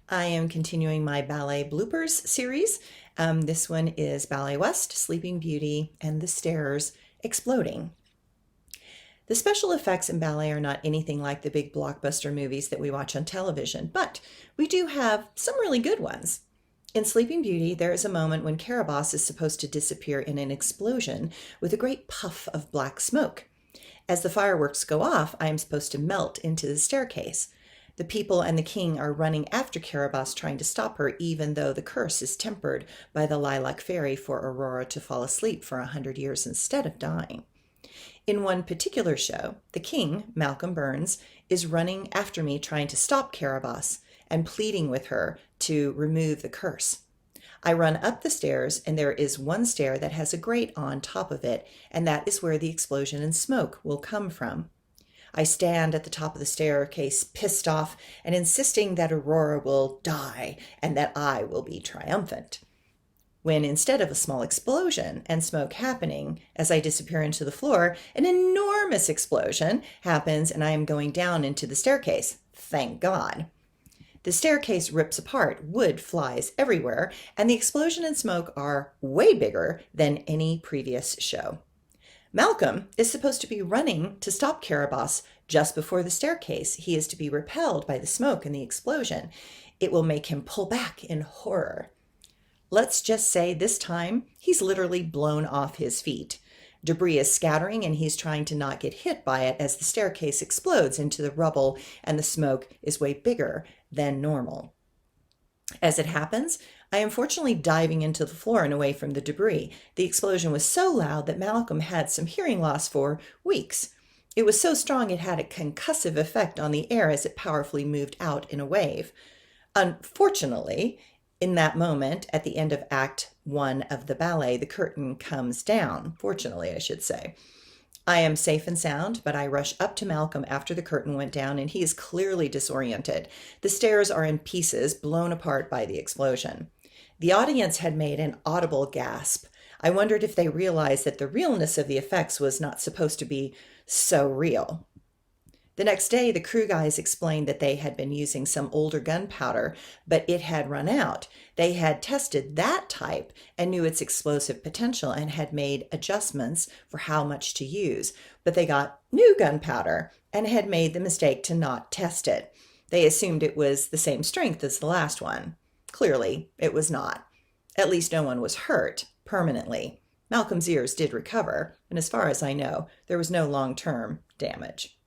I am continuing my Ballet Bloopers series. This one is Ballet West, Sleeping Beauty, and the Stairs Exploding. The special effects in ballet are not anything like the big blockbuster movies that we watch on television, but we do have some really good ones. In Sleeping Beauty, there is a moment when Caraboss is supposed to disappear in an explosion with a great puff of black smoke. As the fireworks go off, I am supposed to melt into the staircase. The people and the king are running after Caraboss trying to stop her, even though the curse is tempered by the lilac fairy for Aurora to fall asleep for 100 years instead of dying. In one particular show, the king, Malcolm Burns, is running after me trying to stop Caraboss and pleading with her to remove the curse. I run up the stairs, and there is one stair that has a grate on top of it, and that is where the explosion and smoke will come from. I stand at the top of the staircase, pissed off, and insisting that Aurora will die and that I will be triumphant. When instead of a small explosion and smoke happening as I disappear into the floor, an enormous explosion happens and I am going down into the staircase. Thank God. The staircase rips apart, wood flies everywhere, and the explosion and smoke are way bigger than any previous show. Malcolm is supposed to be running to stop Caraboss just before the staircase. He is to be repelled by the smoke and the explosion. It will make him pull back in horror. Let's just say this time he's literally blown off his feet. Debris is scattering and he's trying to not get hit by it as the staircase explodes into the rubble and the smoke is way bigger than normal. As it happens, I am fortunately diving into the floor and away from the debris. The explosion was so loud that Malcolm had some hearing loss for weeks. It was so strong it had a concussive effect on the air as it powerfully moved out in a wave. Unfortunately, in that moment, at the end of Act 1 of the ballet, the curtain comes down. Fortunately, I should say. I am safe and sound, but I rush up to Malcolm after the curtain went down, and he is clearly disoriented. The stairs are in pieces, blown apart by the explosion. The audience had made an audible gasp. I wondered if they realized that the realness of the effects was not supposed to be so real. The next day, the crew guys explained that they had been using some older gunpowder, but it had run out. They had tested that type and knew its explosive potential and had made adjustments for how much to use. But they got new gunpowder and had made the mistake to not test it. They assumed it was the same strength as the last one. Clearly, it was not. At least no one was hurt permanently. Malcolm's ears did recover, and as far as I know, there was no long-term damage.